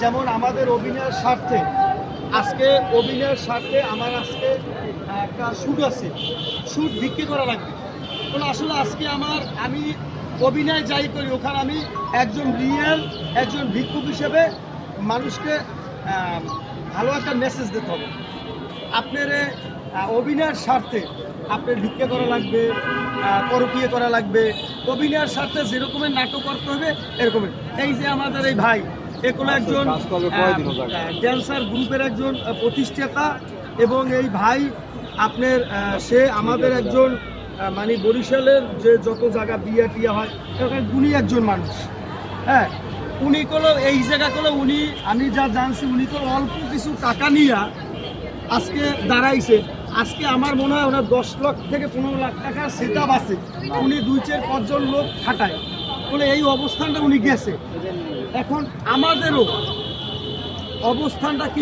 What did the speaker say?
যেমন আমাদের অভিনয়ের স্বার্থে আমার আজকে একটা শ্যুট আছে, শ্যুট বিক্রি করা লাগবে। বলে আসলে আজকে আমি অভিনয় যাই করি, ওখানে আমি একজন ভিক্ষুক হিসেবে মানুষকে ভালো একটা মেসেজ দিতে হবে। আপনার অভিনয়ের স্বার্থে আপনার ভিক্ষা করা লাগবে, পরকীয় করা লাগবে। অভিনয়ের স্বার্থে যেরকমের নাটক করতে হবে এরকমের। এই যে আমাদের এই ভাই এগুলো একজন ড্যান্সার গ্রুপের একজন প্রতিষ্ঠাতা, এবং এই ভাই আপনার সে আমাদের একজন মানে বরিশালের যে যত জায়গা বিয়ে টিয়া হয় উনি একজন মানুষ। হ্যাঁ, উনি কোনো এই জায়গাগুলো আমি যা জানছি উনি তো অল্প কিছু টাকা নিয়ে আজকে দাঁড়াইছে। আজকে আমার মনে হয় ওনার 10 লাখ থেকে 15 লাখ টাকার সেট আপ আছে, উনি 2-4-5 জন লোক খাটায় বলে এই অবস্থানটা উনি গেছে। এখন আমাদেরও অবস্থানটা কি